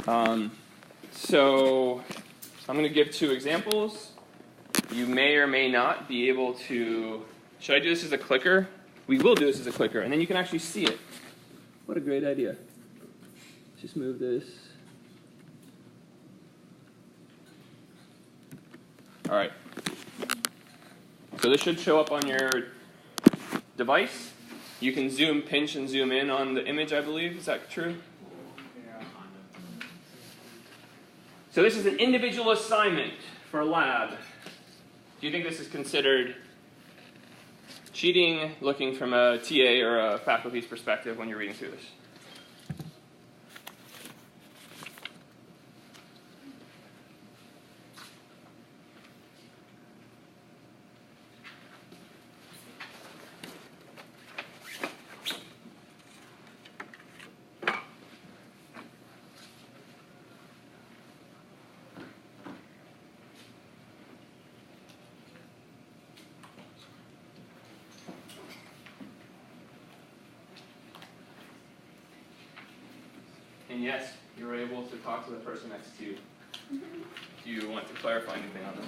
So I'm going to give 2 examples. You may or may not be able to... Should I do this as a clicker? We will do this as a clicker, and then you can actually see it. What a great idea. Just move this. All right. So this should show up on your device. You can pinch and zoom in on the image, I believe. Is that true? So this is an individual assignment for a lab. Do you think this is considered cheating, looking from a TA or a faculty's perspective when you're reading through this? And yes, you were able to talk to the person next to you. Do you want to clarify anything on this?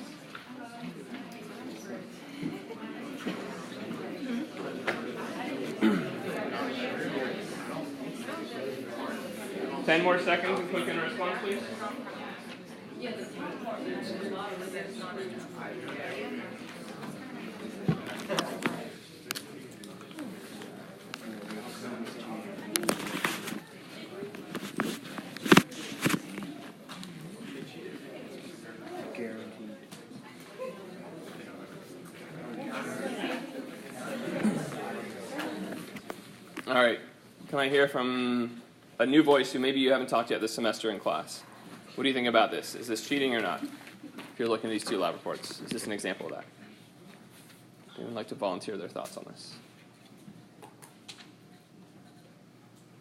10 more seconds and click in response, please. All right. Can I hear from a new voice who maybe you haven't talked yet this semester in class? What do you think about this? Is this cheating or not? If you're looking at these 2 lab reports, is this an example of that? Anyone like to volunteer their thoughts on this?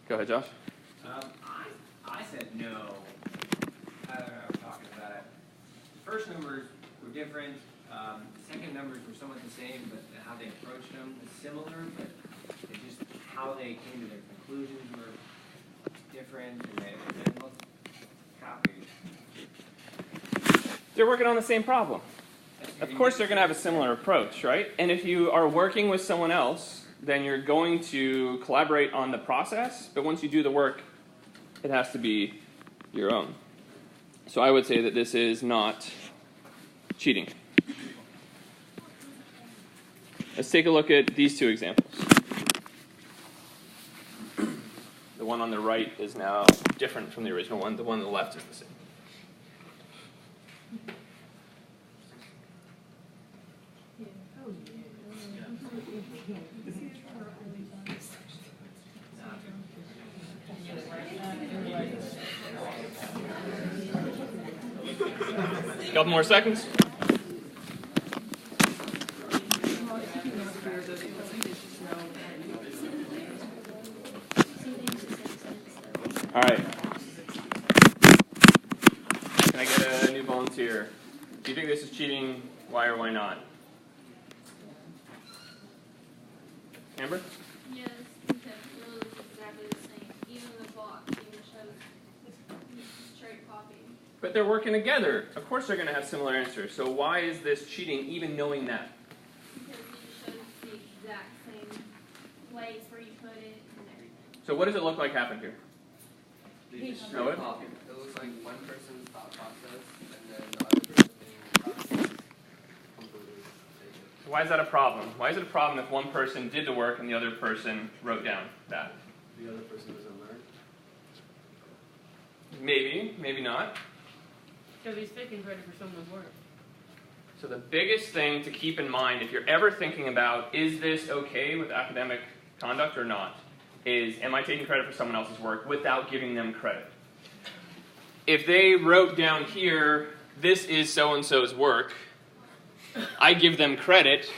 Go ahead, Josh. I said no. I don't know, I was talking about it. The first numbers were different. The second numbers were somewhat the same, but how they approached them was similar, but it just how they came to their conclusions were different, and they looked copied. They're working on the same problem. Of course they're going to have a similar approach, right? And if you are working with someone else, then you're going to collaborate on the process, but once you do the work, it has to be your own. So I would say that this is not cheating. Let's take a look at these 2 examples. The one on the right is now different from the original one. The one on the left is the same. A couple more seconds. All right. Can I get a new volunteer? Do you think this is cheating? Why or why not? Amber? Yes, because it looks exactly the same. Even the box even shows straight copy. But they're working together. Of course they're going to have similar answers. So why is this cheating even knowing that? Because it shows the exact same place where you put it and everything. So what does it look like happened here? They just Know it? copy. It looks like one person's thought process and then the other person's process completely. So why is that a problem? Why is it a problem if one person did the work and the other person wrote down that? The other person doesn't learn. Maybe, maybe not. Because he's taking credit for someone's work. So the biggest thing to keep in mind if you're ever thinking about, is this okay with academic conduct or not, is am I taking credit for someone else's work without giving them credit? If they wrote down here, this is so-and-so's work, I give them credit,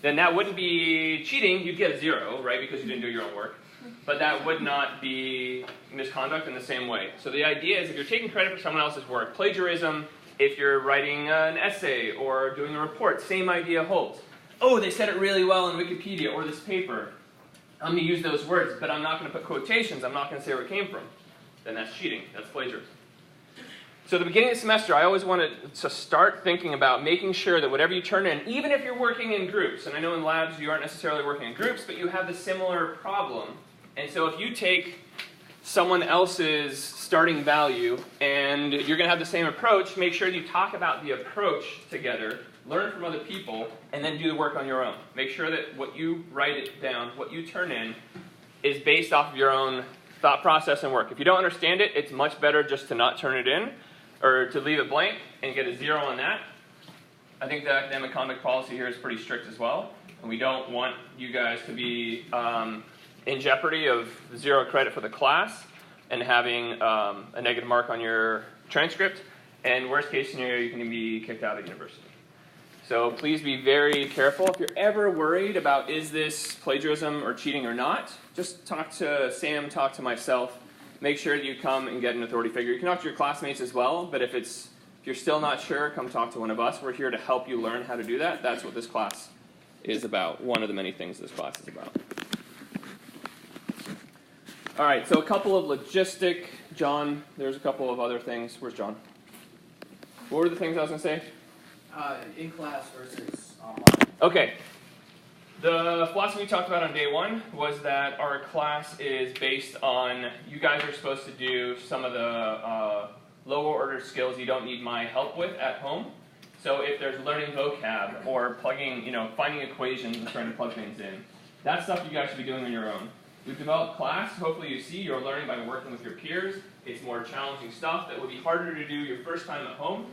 then that wouldn't be cheating. You'd get a 0, right, because you didn't do your own work. But that would not be misconduct in the same way. So the idea is if you're taking credit for someone else's work, plagiarism, if you're writing an essay or doing a report, same idea holds. Oh, they said it really well in Wikipedia or this paper. I'm going to use those words, but I'm not going to put quotations. I'm not going to say where it came from. Then that's cheating. That's plagiarism. So at the beginning of the semester, I always wanted to start thinking about making sure that whatever you turn in, even if you're working in groups, and I know in labs you aren't necessarily working in groups, but you have the similar problem. And so if you take someone else's starting value and you're going to have the same approach, make sure you talk about the approach together, learn from other people, and then do the work on your own. Make sure that what you write it down, what you turn in, is based off of your own thought process and work. If you don't understand it, it's much better just to not turn it in, or to leave it blank and get a 0 on that. I think the academic conduct policy here is pretty strict as well, and we don't want you guys to be in jeopardy of 0 credit for the class and having a negative mark on your transcript, and worst case scenario, you can be kicked out of university. So please be very careful. If you're ever worried about is this plagiarism or cheating or not, just talk to Sam, talk to myself. Make sure that you come and get an authority figure. You can talk to your classmates as well, but if you're still not sure, come talk to one of us. We're here to help you learn how to do that. That's what this class is about, one of the many things this class is about. All right, so a couple of logistic. John, there's a couple of other things. Where's John? What were the things I was going to say? In class versus online. Okay. The philosophy we talked about on day 1 was that our class is based on, you guys are supposed to do some of the lower order skills you don't need my help with at home. So if there's learning vocab or plugging, finding equations and trying to plug things in, that's stuff you guys should be doing on your own. We've developed class. Hopefully you see you're learning by working with your peers. It's more challenging stuff that would be harder to do your first time at home.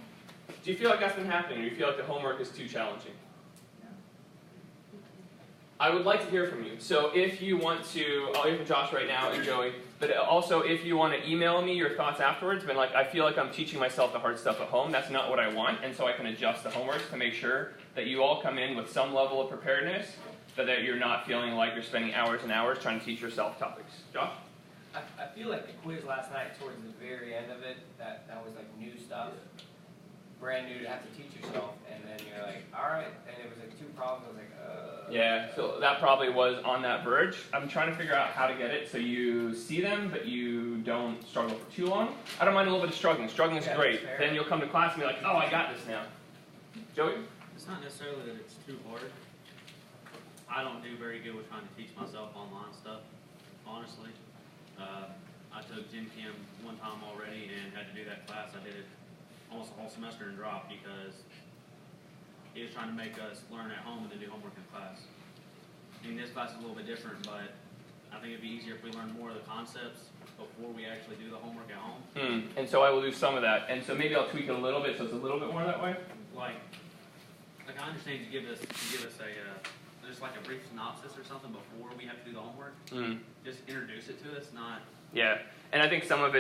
Do you feel like that's been happening, or do you feel like the homework is too challenging? I would like to hear from you. So if you want to, I'll hear from Josh right now and Joey, but also if you want to email me your thoughts afterwards, but I feel like I'm teaching myself the hard stuff at home. That's not what I want, and so I can adjust the homework to make sure that you all come in with some level of preparedness, but that you're not feeling like you're spending hours and hours trying to teach yourself topics. Josh? I feel like the quiz last night, towards the very end of it, that was like new stuff. Brand new to have to teach yourself, and then you're like, all right, and it was like 2 problems. I was like, Yeah, so that probably was on that verge. I'm trying to figure out how to get it so you see them, but you don't struggle for too long. I don't mind a little bit of struggling. Struggling is great. Then you'll come to class and be like, oh, I got this now. Joey? It's not necessarily that it's too hard. I don't do very good with trying to teach myself online stuff, honestly. I took Gen Chem one time already and had to do that class. I did it almost a whole semester and dropped because he was trying to make us learn at home and then do homework in class. I mean, this class is a little bit different, but I think it'd be easier if we learned more of the concepts before we actually do the homework at home. And so I will do some of that. And so maybe I'll tweak it a little bit so it's a little bit more that way. Like I understand you give us just like a brief synopsis or something before we have to do the homework. Just introduce it to us, not. Yeah, and I think some of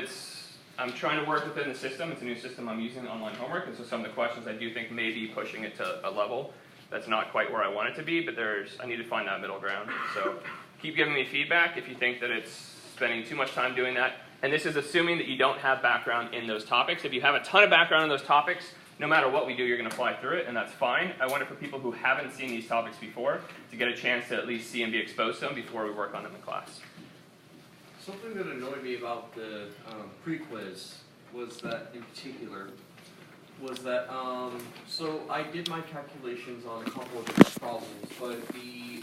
I'm trying to work within the system. It's a new system I'm using, online homework, and so some of the questions I do think may be pushing it to a level that's not quite where I want it to be, but I need to find that middle ground. So keep giving me feedback if you think that it's spending too much time doing that. And this is assuming that you don't have background in those topics. If you have a ton of background in those topics, no matter what we do, you're going to fly through it, and that's fine. I want it for people who haven't seen these topics before to get a chance to at least see and be exposed to them before we work on them in class. Something that annoyed me about the pre-quiz was that, in particular, so I did my calculations on a couple of different problems,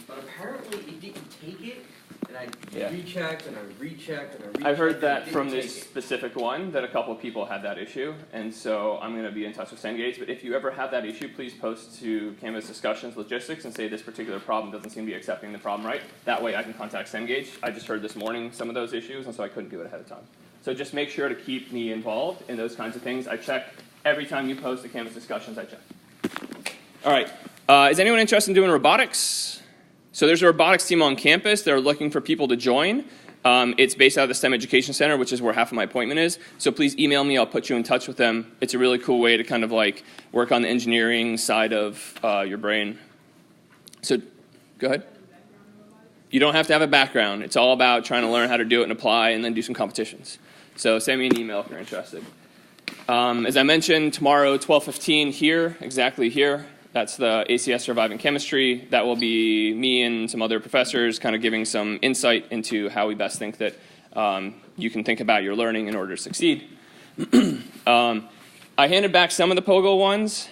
but apparently it didn't take it, and I rechecked and I rechecked and I rechecked. I've heard that from this specific one, that a couple of people had that issue, and so I'm going to be in touch with Cengage, but if you ever have that issue, please post to Canvas Discussions Logistics and say this particular problem doesn't seem to be accepting the problem right. That way I can contact Cengage. I just heard this morning some of those issues, and so I couldn't do it ahead of time. So just make sure to keep me involved in those kinds of things. I check every time you post to Canvas Discussions, I check. All right, is anyone interested in doing robotics? So there's a robotics team on campus. They're looking for people to join. It's based out of the STEM Education Center, which is where half of my appointment is. So please email me. I'll put you in touch with them. It's a really cool way to kind of like work on the engineering side of your brain. So go ahead. You don't have to have a background. It's all about trying to learn how to do it and apply and then do some competitions. So send me an email if you're interested. As I mentioned, tomorrow, 12:15 here, exactly here. That's the ACS Surviving Chemistry. That will be me and some other professors kind of giving some insight into how we best think that you can think about your learning in order to succeed. I handed back some of the POGO ones.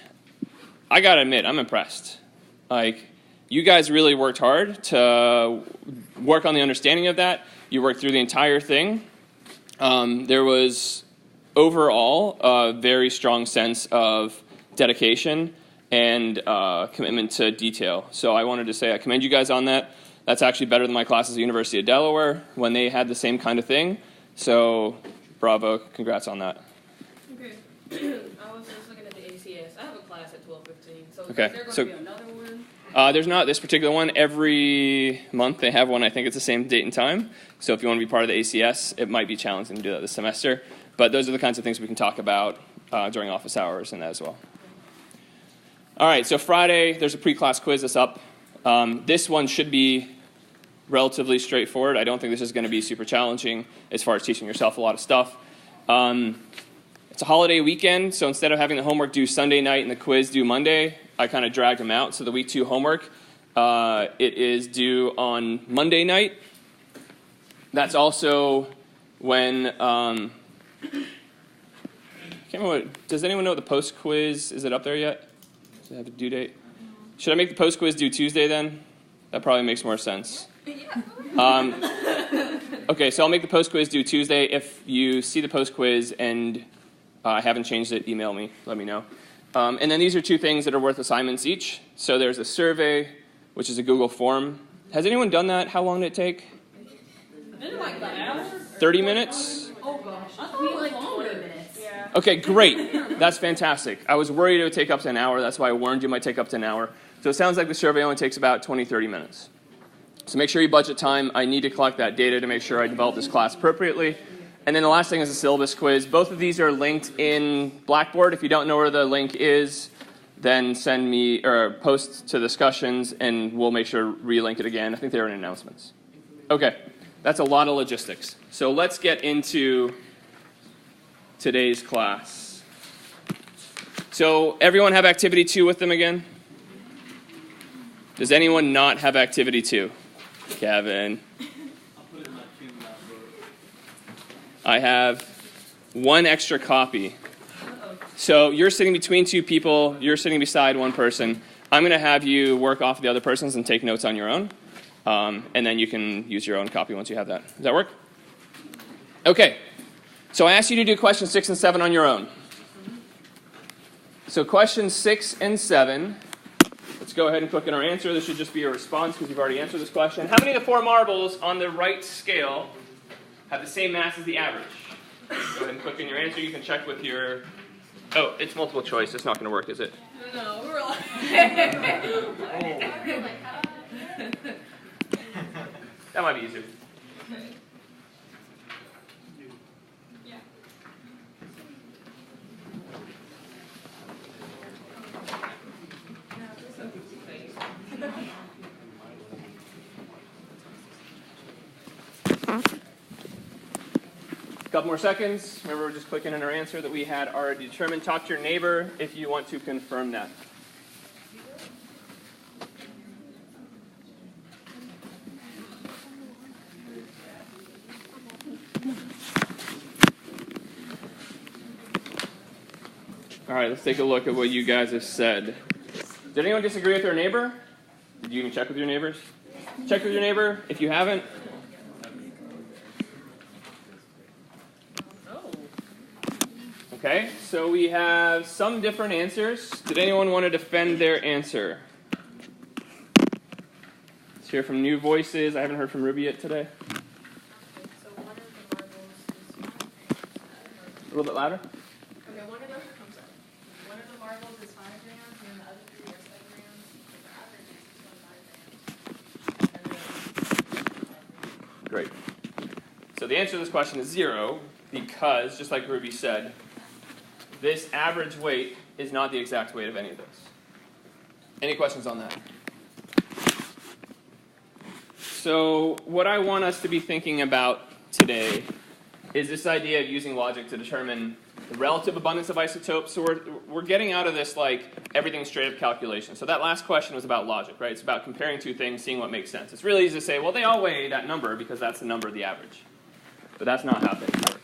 I gotta admit, I'm impressed. Like, you guys really worked hard to work on the understanding of that. You worked through the entire thing. There was overall a very strong sense of dedication and commitment to detail. So I wanted to say I commend you guys on that. That's actually better than my classes at the University of Delaware when they had the same kind of thing. So bravo, congrats on that. Okay. I was just looking at the ACS. I have a class at 12:15. So Okay, is there going so- to be another one? There's not this particular one. Every month they have one. I think it's the same date and time. So if you want to be part of the ACS, it might be challenging to do that this semester. But those are the kinds of things we can talk about during office hours and that as well. All right, so Friday, there's a pre-class quiz that's up. This one should be relatively straightforward. I don't think this is going to be super challenging as far as teaching yourself a lot of stuff. It's a holiday weekend, so instead of having the homework due Sunday night and the quiz due Monday, I kind of dragged them out. So the week 2 homework, it is due on Monday night. That's also when, can't remember does anyone know the post-quiz, is it up there yet? Does it have a due date? Should I make the post-quiz due Tuesday then? That probably makes more sense. Okay, so I'll make the post-quiz due Tuesday. If you see the post-quiz and I haven't changed it, email me, let me know. And then these are 2 things that are worth assignments each. So there's a survey, which is a Google form. Has anyone done that? How long did it take? Isn't it like an hour? 30 minutes? Oh gosh, I thought it was like 20 minutes. Yeah. Okay, great. That's fantastic. I was worried it would take up to an hour. That's why I warned you it might take up to an hour. So it sounds like the survey only takes about 20, 30 minutes. So make sure you budget time. I need to collect that data to make sure I develop this class appropriately. And then the last thing is a syllabus quiz. Both of these are linked in Blackboard. If you don't know where the link is, then send me or post to discussions, and we'll make sure to relink it again. I think they're in announcements. Okay, that's a lot of logistics. So let's get into today's class. So everyone have activity 2 with them again? Does anyone not have activity 2? Kevin. I have 1 extra copy. So you're sitting between 2 people. You're sitting beside 1 person. I'm going to have you work off the other person's and take notes on your own. And then you can use your own copy once you have that. Does that work? Okay. So I asked you to do questions 6 and 7 on your own. So questions 6 and 7. Let's go ahead and click on our answer. This should just be a response because you've already answered this question. How many of the 4 marbles on the right scale have the same mass as the average? Go ahead and click in your answer. You can check with your... Oh, it's multiple choice. It's not going to work, is it? No, we're like... That might be easier. A couple more seconds. Remember, we're just clicking in our answer that we had already determined. Talk to your neighbor if you want to confirm that. All right, let's take a look at what you guys have said. Did anyone disagree with their neighbor? Did you even check with your neighbors? Check with your neighbor. If you haven't, okay, so we have some different answers. Did anyone want to defend their answer? Let's hear from new voices. I haven't heard from Ruby yet today. So one of the marbles is... A little bit louder. Okay, one of the marbles is 5 grams, and the other 3 are 7 grams. The average is 25 grams. Great. So the answer to this question is 0 because, just like Ruby said, this average weight is not the exact weight of any of those. Any questions on that? So what I want us to be thinking about today is this idea of using logic to determine the relative abundance of isotopes. So we're getting out of this like everything straight up calculation. So that last question was about logic, right? It's about comparing 2 things, seeing what makes sense. It's really easy to say, well, they all weigh that number because that's the number of the average. But that's not how things work.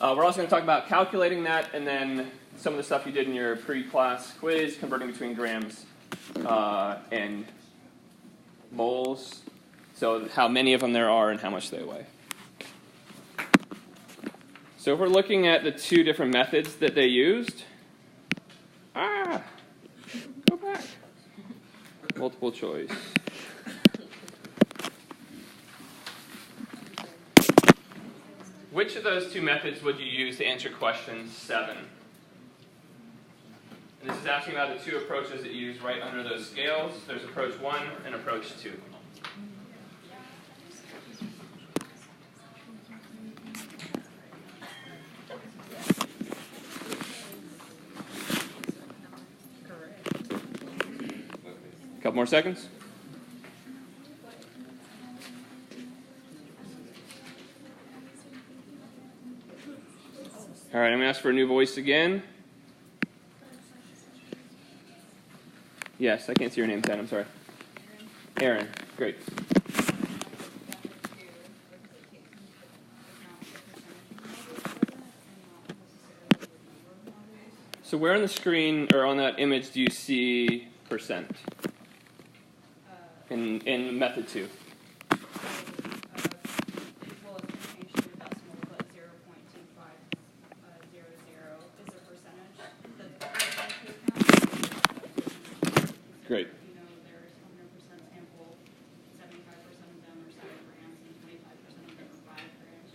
We're also going to talk about calculating that and then some of the stuff you did in your pre-class quiz, converting between grams and moles. So how many of them there are and how much they weigh. So if we're looking at the two different methods that they used, go back. Multiple choice. Which of those two methods would you use to answer question 7? And this is asking about the two approaches that you use right under those scales. There's approach 1 and approach 2. Couple more seconds. All right, I'm going to ask for a new voice again. Yes, I can't see your name, Ted. I'm sorry. Aaron. Great. So where on the screen or on that image do you see percent in method 2? Great. You know, there's 100% sample, 75% of them are 7 grams, and 25% of them are 5 grams.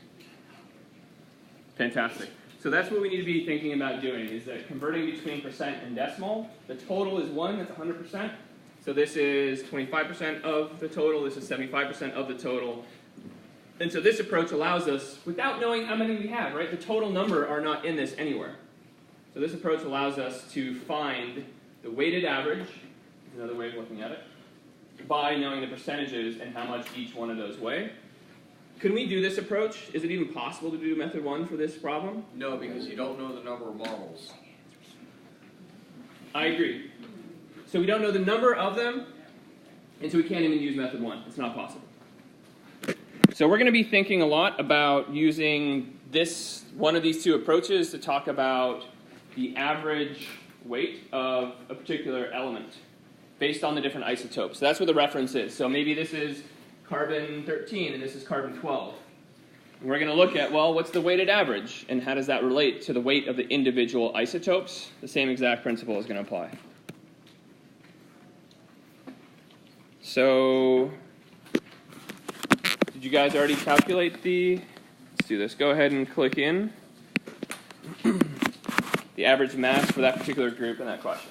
Fantastic. So that's what we need to be thinking about doing, is that converting between percent and decimal. The total is 1, that's 100%. So this is 25% of the total, this is 75% of the total. And so this approach allows us, without knowing how many we have, right? The total number are not in this anywhere. So this approach allows us to find the weighted average, is another way of looking at it, by knowing the percentages and how much each one of those weigh. Can we do this approach? Is it even possible to do method 1 for this problem? No, because you don't know the number of marbles. I agree. So we don't know the number of them, and so we can't even use method 1. It's not possible. So we're going to be thinking a lot about using this one of these two approaches to talk about the average weight of a particular element based on the different isotopes. So that's what the reference is. So maybe this is carbon 13 and this is carbon 12. And we're going to look at, well, what's the weighted average and how does that relate to the weight of the individual isotopes? The same exact principle is going to apply. So did you guys already calculate let's do this. Go ahead and click in the average mass for that particular group in that question.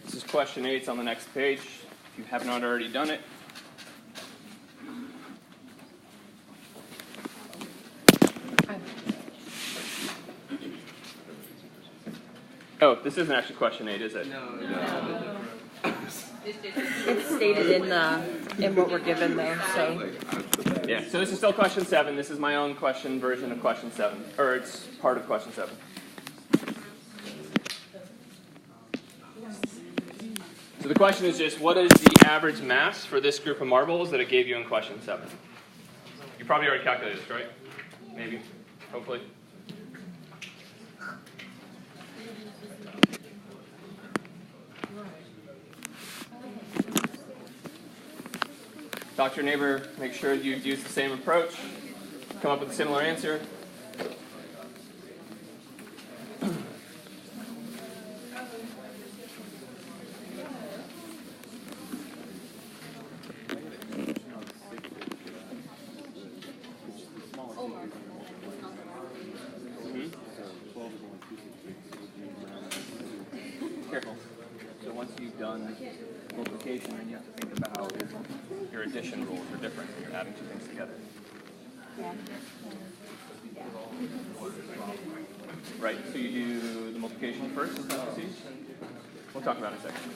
This is question 8. It's on the next page. If you have not already done it. Oh, this isn't actually question 8, is it? No. It's stated in what we're given though, so. Yeah, so this is still question 7. This is my own question version of question 7. Or it's part of question 7. So the question is just, what is the average mass for this group of marbles that it gave you in question 7? You probably already calculated this, right? Maybe. Hopefully. Talk to your neighbor, make sure you use the same approach, come up with a similar answer. Careful. So once you've done multiplication, then you have to think about your addition rules are different when you're adding two things together. Right, so you do the multiplication first, is that what you see? We'll talk about it in a second.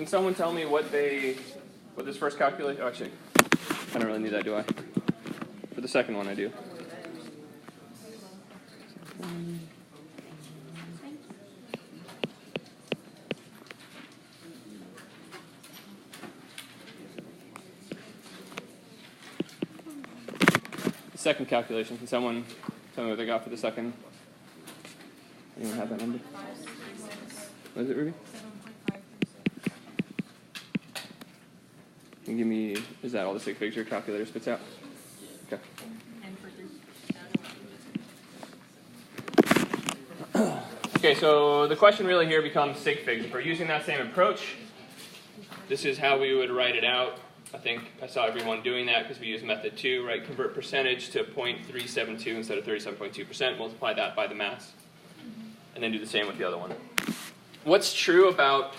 can someone tell me what this first calculation? Oh, actually, I don't really need that, do I? For the second one, I do. Second calculation. Can someone tell me what they got for the second? Anyone have that number? What is it, Ruby? Can you give me, is that all the sig figs your calculator spits out? Okay. Okay, so the question really here becomes sig figs. If we're using that same approach, this is how we would write it out. I think I saw everyone doing that because we use method 2, right? Convert percentage to 0.372 instead of 37.2%. Multiply that by the mass. And then do the same with the other one. What's true about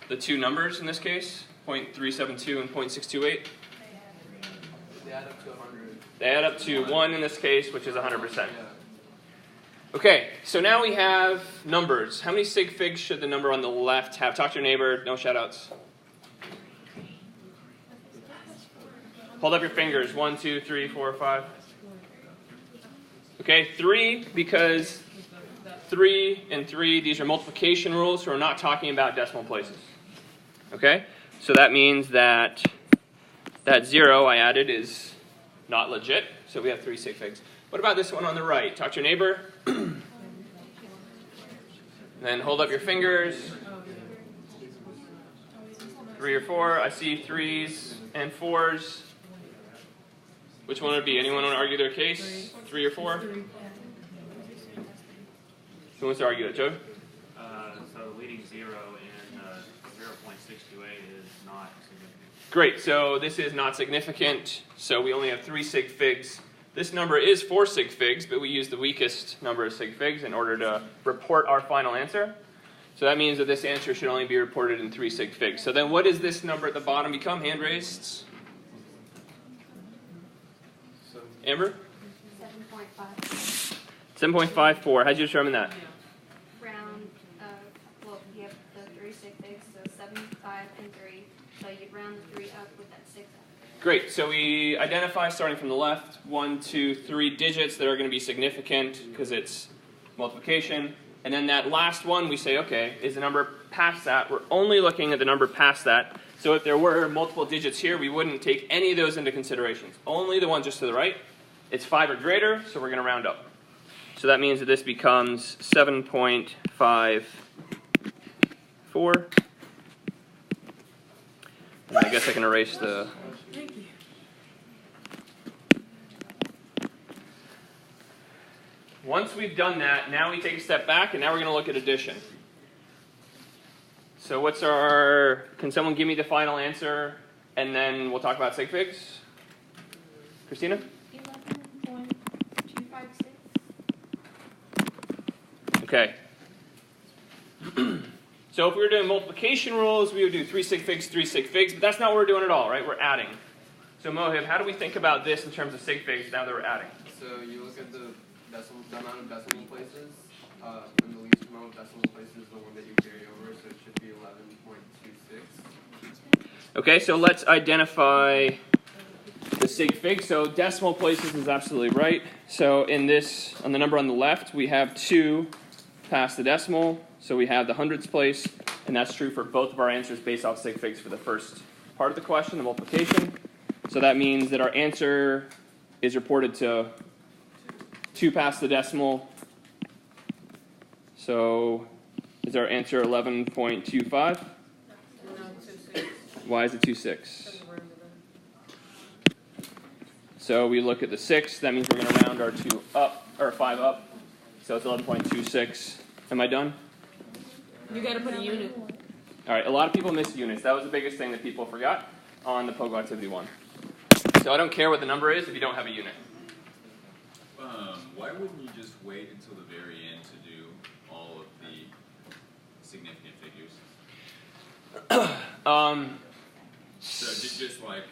the two numbers in this case? 0.372 and 0.628? They add up to 100. They add up to 1 in this case, which is 100%. Okay, so now we have numbers. How many sig figs should the number on the left have? Talk to your neighbor. No shout-outs. Hold up your fingers. 1, 2, 3, 4, 5. Okay, 3, because 3 and 3, these are multiplication rules, so we're not talking about decimal places. Okay, so that means that that 0 I added is not legit, so we have 3 sig figs. What about this one on the right? Talk to your neighbor. Then hold up your fingers. 3 or 4. I see 3s and 4s. Which one would it be? Anyone want to argue their case? 3 or 4? Who wants to argue it? Joe? So leading 0 and 0.628 is not significant. Great, so this is not significant. So we only have 3 sig figs. This number is 4 sig figs, but we use the weakest number of sig figs in order to report our final answer. So that means that this answer should only be reported in 3 sig figs. So then what does this number at the bottom become? Hand raised. Amber? 7.5. 7.54. How'd you determine that? Round, well, you have the 3 sig figs, so 7, 5, and 3. So you'd round the 3 up with that 6 up. Great, so we identify, starting from the left, 1, 2, 3 digits that are going to be significant because it's multiplication. And then that last one, we say, okay, is the number past that? We're only looking at the number past that. So if there were multiple digits here, we wouldn't take any of those into consideration. Only the one just to the right. It's 5 or greater, so we're going to round up. So that means that this becomes 7.54. And I guess I can erase the... Once we've done that, now we take a step back, and now we're going to look at addition. So what's our... Can someone give me the final answer, and then we'll talk about sig figs? Christina? 11.256. Okay. So if we were doing multiplication rules, we would do 3 sig figs, 3 sig figs, but that's not what we're doing at all, right? We're adding. So Mohib, how do we think about this in terms of sig figs now that we're adding? So you look at the amount of decimal places, and the least amount of decimal places is the one that you carry over, so it should be 11.26. Okay, so let's identify the sig fig. So decimal places is absolutely right. So in this, on the number on the left, we have 2 past the decimal. So we have the hundredths place, and that's true for both of our answers based off sig figs for the first part of the question, the multiplication. So that means that our answer is reported to 2 past the decimal. So is our answer 11.25? Why is it 2.6? So we look at the 6. That means we're going to round our 2 up, or 5 up. So it's 11.26. Am I done? You gotta put a unit. All right, a lot of people missed units. That was the biggest thing that people forgot on the POGO Activity 1. So I don't care what the number is if you don't have a unit. Why wouldn't you just wait until the very end to do all of the significant figures? So just like...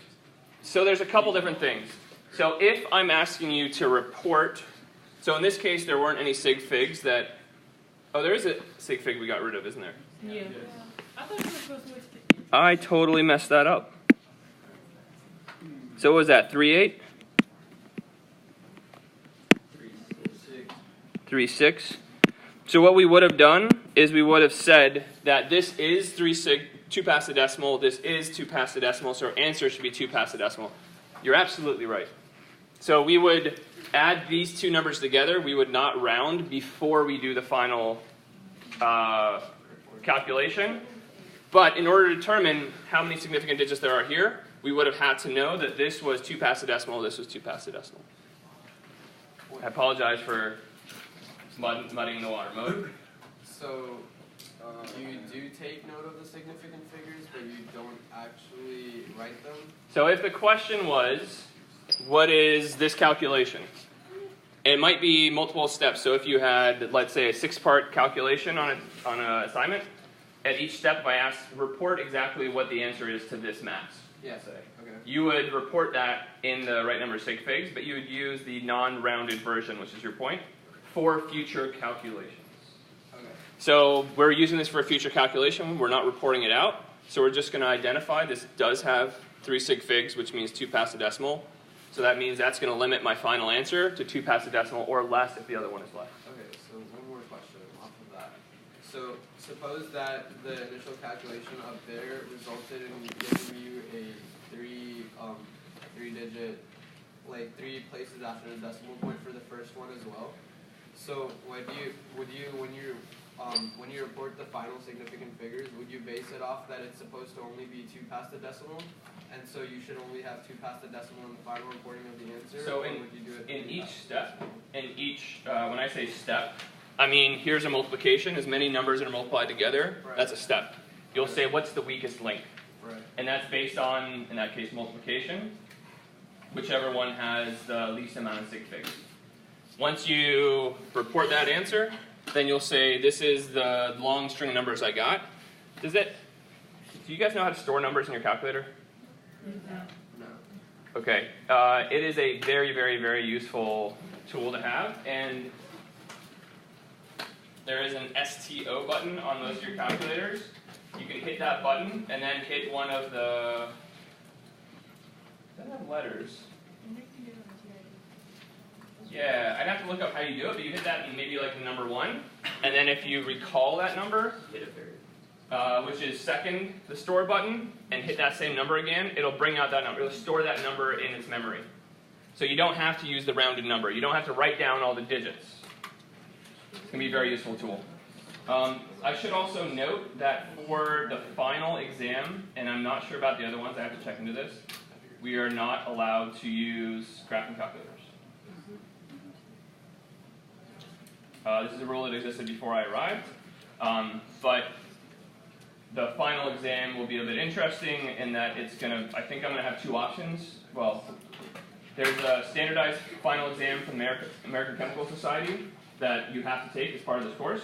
So there's a couple different things. So if I'm asking you to report, so in this case there weren't any sig figs that, oh there is a sig fig we got rid of, isn't there? Yeah. I thought you were supposed to wait to the end. I totally messed that up. So what was that, 3.8? 3.6. So what we would have done is we would have said that this is 2 past the decimal, this is 2 past the decimal, so our answer should be 2 past the decimal. You're absolutely right. So we would add these two numbers together. We would not round before we do the final calculation. But in order to determine how many significant digits there are here, we would have had to know that this was 2 past the decimal, this was 2 past the decimal. I apologize for muddying the water. Mode? So, you do take note of the significant figures, but you don't actually write them? So if the question was, what is this calculation? It might be multiple steps. So if you had, let's say, a 6-part calculation on an assignment, at each step, if I asked, report exactly what the answer is to this mass. Yes. Okay. You would report that in the right number of sig figs, but you would use the non-rounded version, which is your point, for future calculations. Okay. So we're using this for a future calculation. We're not reporting it out. So we're just going to identify this does have 3 sig figs, which means 2 past the decimal. So that means that's going to limit my final answer to 2 past the decimal or less if the other one is less. Okay, so one more question off of that. So suppose that the initial calculation up there resulted in giving you a 3-digit, like 3 places after the decimal point for the first one as well. So when you report the final significant figures, would you base it off that it's supposed to only be 2 past the decimal, and so you should only have 2 past the decimal in the final reporting of the answer? So or would you do it in each step, when I say step, I mean here's a multiplication. As many numbers that are multiplied together, Right. that's a step. You'll say what's the weakest link, Right. and that's based on, in that case, multiplication. Whichever one has the least amount of sig figs. Once you report that answer, then you'll say this is the long string of numbers I got. Do you guys know how to store numbers in your calculator? No. Okay. It is a very, very, very useful tool to have, and there is an STO button on most of your calculators. You can hit that button and then hit one of the. Doesn't have letters. Yeah, I'd have to look up how you do it, but you hit that in maybe like the number 1, and then if you recall that number, which is second the store button, and hit that same number again, it'll bring out that number. It'll store that number in its memory. So you don't have to use the rounded number. You don't have to write down all the digits. It's going to be a very useful tool. I should also note that for the final exam, and I'm not sure about the other ones, I have to check into this, we are not allowed to use graphing calculators. This is a rule that existed before I arrived, but the final exam will be a bit interesting in that I think I'm going to have 2 options. Well, there's a standardized final exam from the American Chemical Society that you have to take as part of this course.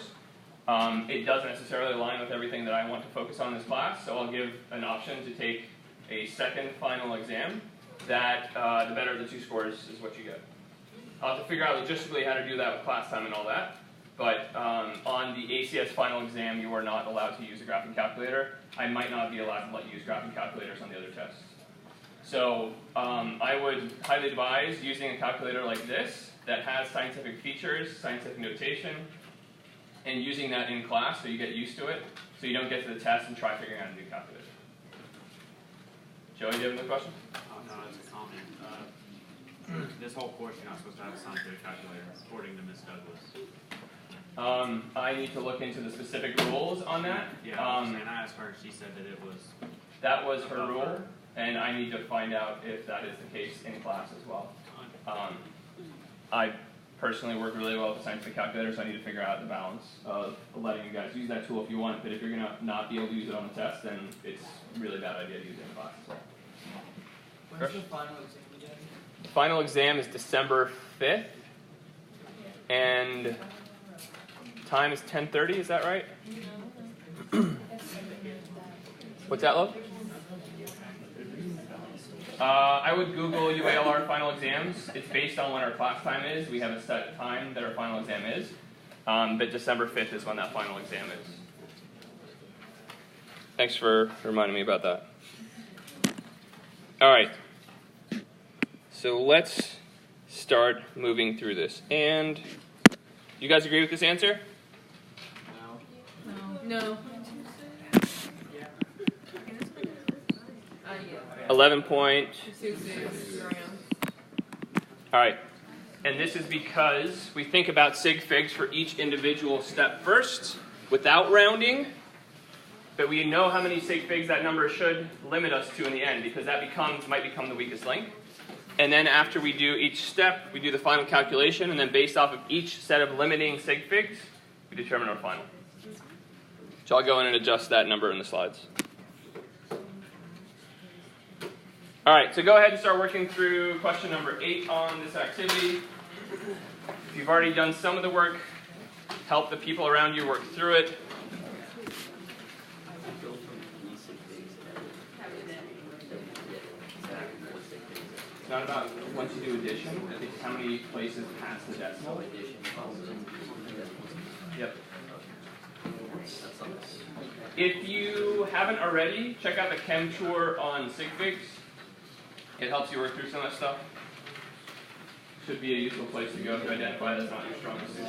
It doesn't necessarily align with everything that I want to focus on in this class, so I'll give an option to take a second final exam that the better of the 2 scores is what you get. I'll have to figure out logistically how to do that with class time and all that, but on the ACS final exam you are not allowed to use a graphing calculator. I might not be allowed to let you use graphing calculators on the other tests. So I would highly advise using a calculator like this that has scientific features, scientific notation, and using that in class so you get used to it, so you don't get to the test and try figuring out a new calculator. Joey, do you have another question? No, it's a comment. This whole course, you're not supposed to have a scientific calculator, according to Ms. Douglas. I need to look into the specific rules on that. Yeah, and I asked her, she said that it was. That was her rule, and I need to find out if that is the case in class as well. I personally work really well with the scientific calculator, so I need to figure out the balance of letting you guys use that tool if you want, but if you're going to not be able to use it on the test, then it's a really bad idea to use it in class as well. When's the final exam again? The final exam is December 5th, and time is 10:30, is that right? What's that, love? I would Google UALR final exams. It's based on when our class time is. We have a set time that our final exam is. But December 5th is when that final exam is. Thanks for reminding me about that. All right. So let's start moving through this. And you guys agree with this answer? No. 11 point. All right. And this is because we think about sig figs for each individual step first, without rounding. But we know how many sig figs that number should limit us to in the end, because that might become the weakest link. And then after we do each step, we do the final calculation, and then based off of each set of limiting sig figs, we determine our final. So I'll go in and adjust that number in the slides. All right, so go ahead and start working through question number 8 on this activity. If you've already done some of the work, help the people around you work through it. It's not about once you do addition, it's how many places past the decimal. Yep. If you haven't already, check out the Chem tour on sig figs. It helps you work through some of that stuff. Should be a useful place to go if you identify that's not your strongest suit.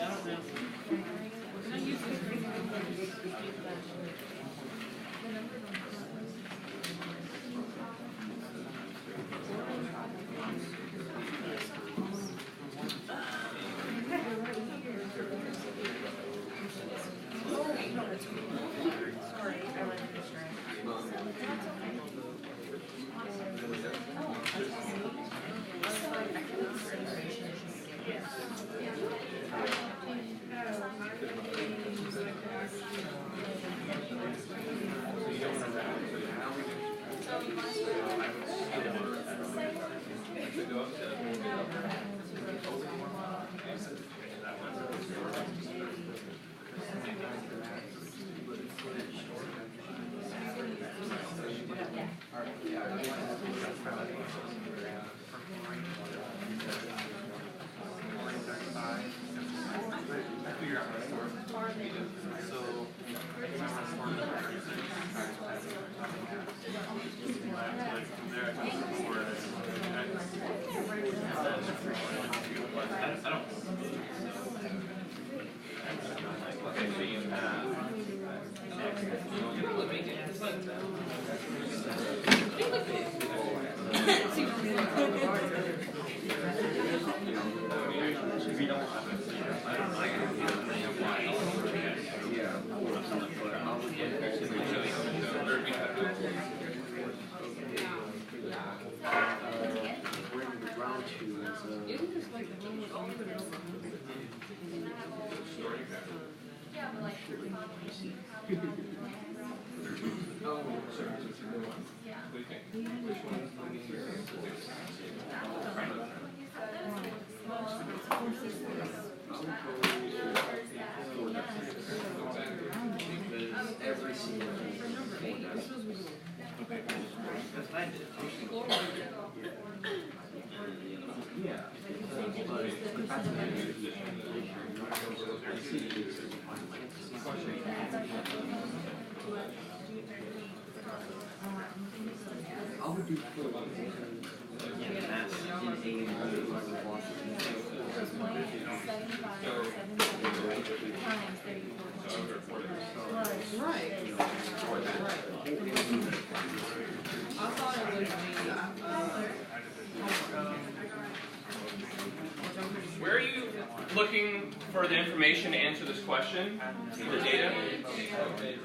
Where are you looking for the information to answer this question? The data?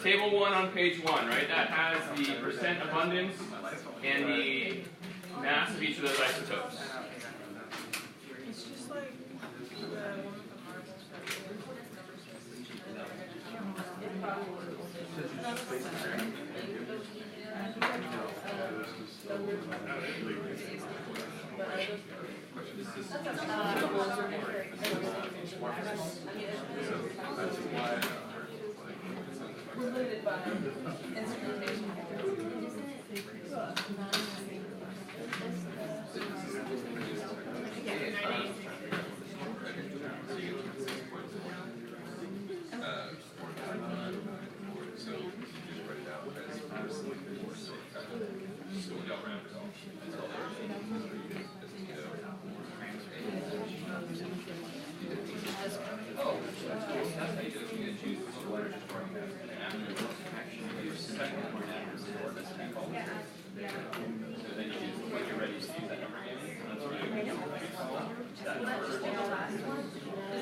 Table 1 on page 1, right? That has the percent abundance and the mass of each of those isotopes. It's just like the one with the marbles limited by instrumentation.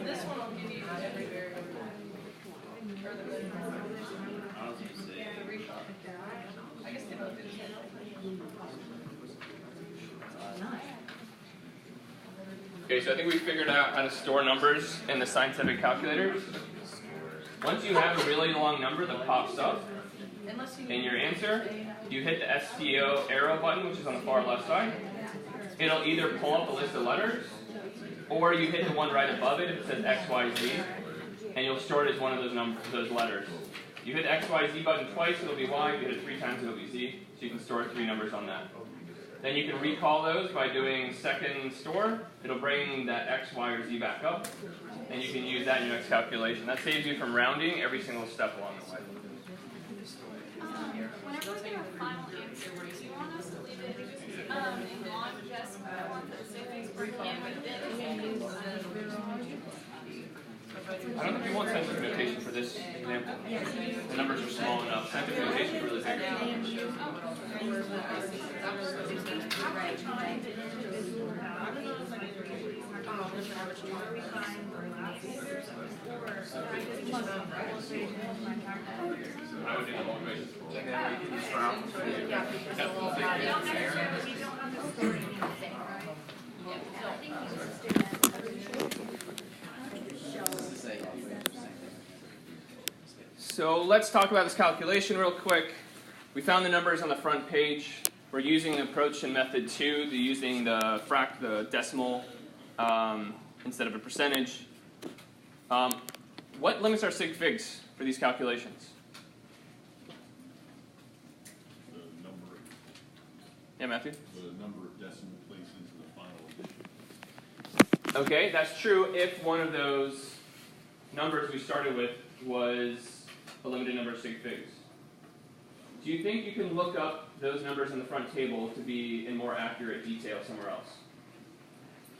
This one will give you every variable. Or the I guess they both do the same. Okay, so I think we figured out how to store numbers in the scientific calculators. Once you have a really long number that pops up in your answer, you hit the STO arrow button, which is on the far left side. It'll either pull up a list of letters, or you hit the one right above it if it says XYZ, and you'll store it as one of those letters. You hit the XYZ button twice, it'll be Y. If you hit it 3 times, it'll be Z. So you can store 3 numbers on that. Then you can recall those by doing second store. It'll bring that X, Y, or Z back up, and you can use that in your next calculation. That saves you from rounding every single step along the way. Whenever we get a final answer, do you want us to leave it in non-decimal or things where can we then I don't think we want scientific notation for this example. The numbers are small enough. Scientific notation is really big. I would do the whole equation. And then we can just round. So let's talk about this calculation real quick. We found the numbers on the front page. We're using the approach in method 2, using the decimal instead of a percentage. What limits our sig figs for these calculations? The number. Yeah, Matthew? The number of decimal places in the final addition. Okay, that's true if one of those numbers we started with was a limited number of sig figs. Do you think you can look up those numbers in the front table to be in more accurate detail somewhere else?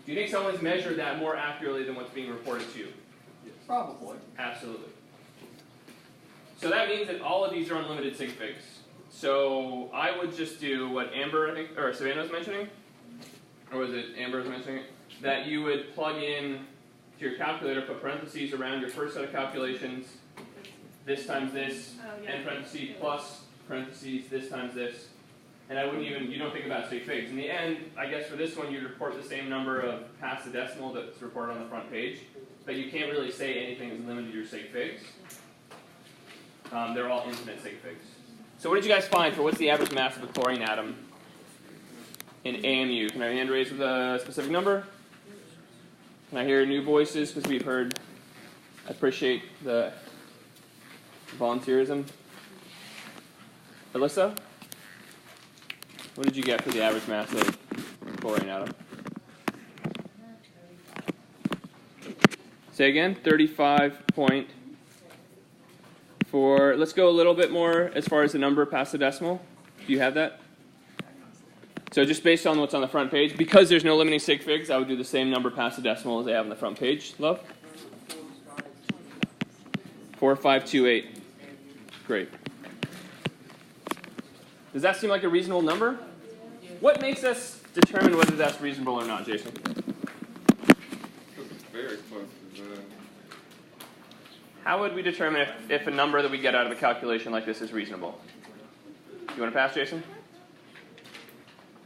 Do you think someone's measured that more accurately than what's being reported to you? Yes. Probably. Absolutely. So that means that all of these are unlimited sig figs. So I would just do what Amber, I think, or Savannah was mentioning, or was it Amber was mentioning it? That you would plug in to your calculator, put parentheses around your first set of calculations, this times this, and parentheses plus parentheses, this times this. And I wouldn't even, you don't think about sig figs. In the end, I guess for this one, you'd report the same number of past the decimal that's reported on the front page, but you can't really say anything is limited to your sig figs. They're all infinite sig figs. So what did you guys find for what's the average mass of a chlorine atom in AMU? Can I have a hand raised with a specific number? Can I hear new voices? Because we've heard, I appreciate the volunteerism. Alyssa? What did you get for the average mass of a chlorine atom? Say again? 35.4. Let's go a little bit more as far as the number past the decimal. Do you have that? So just based on what's on the front page, because there's no limiting sig figs, I would do the same number past the decimal as I have on the front page. Love? 4528. Great. Does that seem like a reasonable number? What makes us determine whether that's reasonable or not, Jason? Very close to the... How would we determine if a number that we get out of a calculation like this is reasonable? You want to pass, Jason?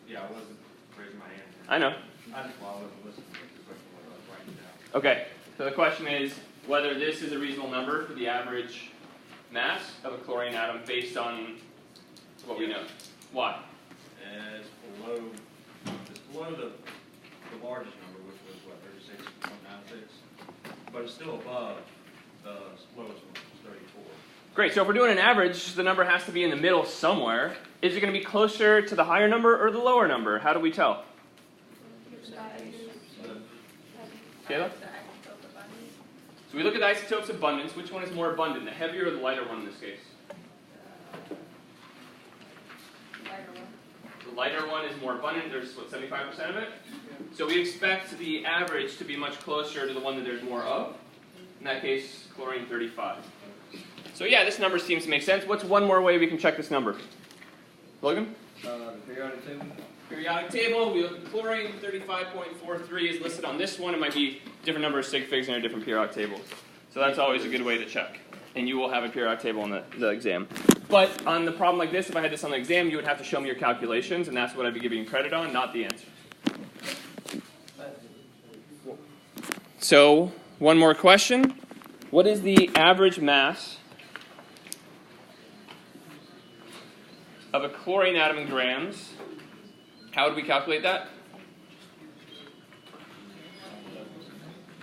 Yeah, I wasn't raising my hand. I know. I just wasn't listening to the question when I was writing it down. Okay, so the question is whether this is a reasonable number for the average mass of a chlorine atom based on what we know. Why? It's below the largest number, which was what, 36.96, but it's still above the lowest one, which was 34. Great, so if we're doing an average, the number has to be in the middle somewhere. Is it going to be closer to the higher number or the lower number? How do we tell? Kayla? So we look at the isotope's abundance. Which one is more abundant, the heavier or the lighter one in this case? The lighter one is more abundant. There's, what, 75% of it? So we expect the average to be much closer to the one that there's more of. In that case, chlorine 35. So yeah, this number seems to make sense. What's one more way we can check this number? Logan? Periodic table. Periodic table, we look at chlorine, 35.43 is listed on this one. It might be a different number of sig figs in a different periodic table. So that's always a good way to check. And you will have a periodic table on the exam. But on the problem like this, if I had this on the exam, you would have to show me your calculations, and that's what I'd be giving you credit on, not the answer. So, one more question. What is the average mass of a chlorine atom in grams? How would we calculate that?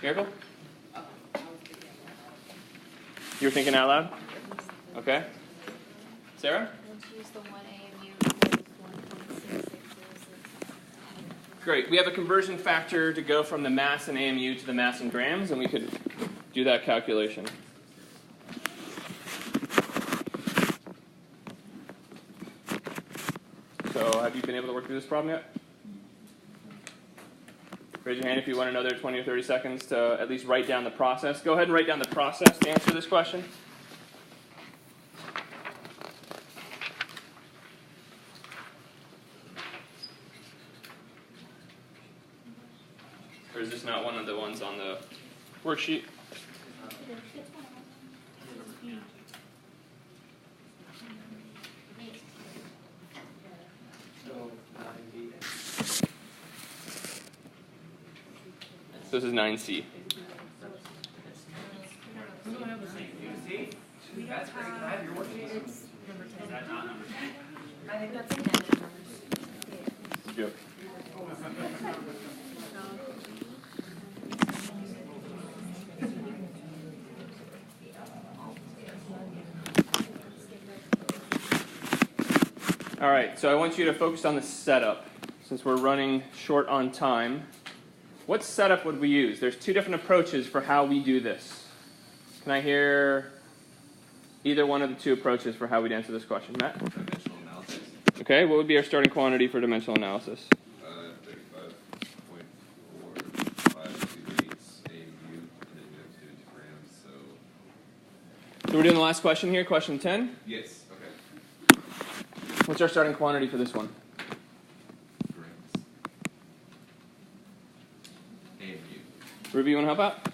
Miracle? You were thinking out loud? Okay. Sarah? Use the 1 AMU 1.6606. Great. We have a conversion factor to go from the mass in AMU to the mass in grams, and we could do that calculation. So have you been able to work through this problem yet? Raise your hand if you want another 20 or 30 seconds to at least write down the process. Go ahead and write down the process to answer this question. Or is this not one of the ones on the worksheet? So this is 9C. That's great. Can I have your worksheet? Is that not number 10? I think that's a Joke. All right, so I want you to focus on the setup. Since we're running short on time, what setup would we use? There's two different approaches for how we do this. Can I hear either one of the two approaches for how we'd answer this question? Matt? Dimensional analysis. Okay, what would be our starting quantity for dimensional analysis? 35.4528 AMU, and then you have to do it in grams, so... So we're doing the last question here, question 10. Yes, okay. What's our starting quantity for this one? Grams. AMU. Ruby, you want to help out?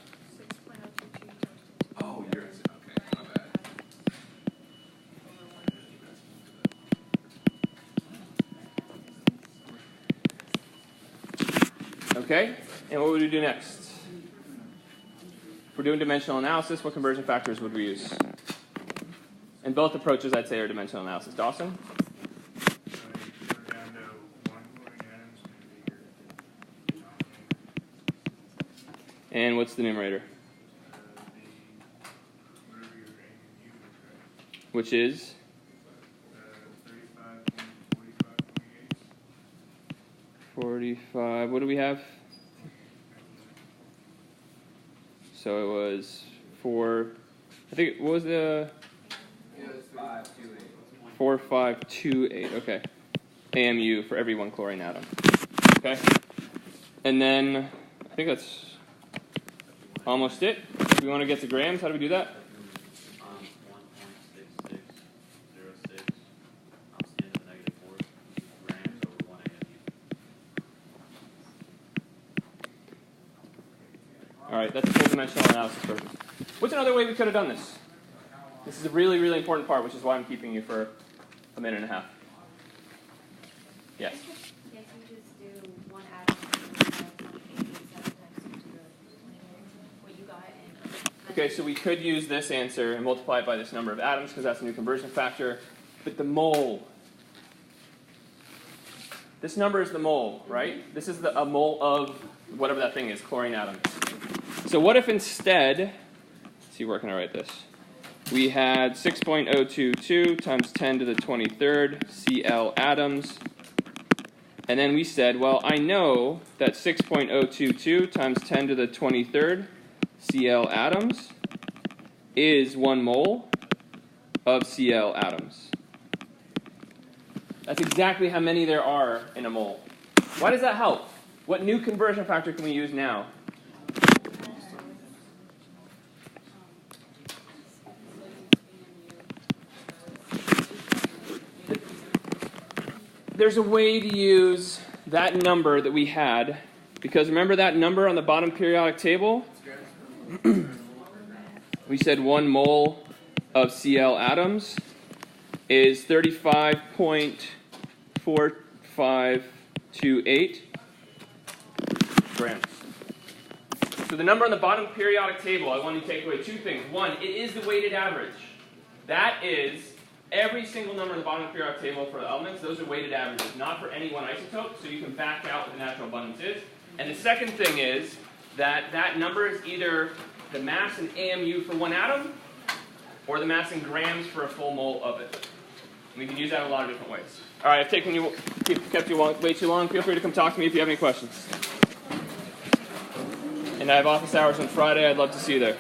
Oh, you're... Okay, my bad. Okay, and what would we do next? If we're doing dimensional analysis, what conversion factors would we use? And both approaches, I'd say, are dimensional analysis. Dawson? And what's the numerator? Which is? 45. What do we have? So it was 4. I think, what was the? 4528. Okay. AMU for every one chlorine atom. Okay. And then I think that's almost it. If we want to get to grams, how do we do that? 1.6606. I'm standing at -4 grams over 1 AMU. All right, that's the full dimensional analysis version. What's another way we could have done this? This is a really, really important part, which is why I'm keeping you for a minute and a half. Yes? If you just do one atom and what you got and Okay, so we could use this answer and multiply it by this number of atoms because that's a new conversion factor. But the mole. This number is the mole, right? This is a mole of whatever that thing is, chlorine atom. So what if instead, let's see where can I write this? We had 6.022 times 10 to the 23rd Cl atoms. And then we said, well, I know that 6.022 times 10 to the 23rd Cl atoms is 1 mole of Cl atoms. That's exactly how many there are in a mole. Why does that help? What new conversion factor can we use now? There's a way to use that number that we had, because remember that number on the bottom periodic table? We said 1 mole of Cl atoms is 35.4528 grams. So the number on the bottom periodic table, I want you to take away 2 things. 1, it is the weighted average. That is every single number on the bottom of the periodic table for the elements. Those are weighted averages, not for any one isotope, so you can back out what the natural abundance is. And the second thing is that that number is either the mass in AMU for 1 atom, or the mass in grams for a full mole of it. And we can use that in a lot of different ways. All right, I've kept you way too long. Feel free to come talk to me if you have any questions. And I have office hours on Friday. I'd love to see you there.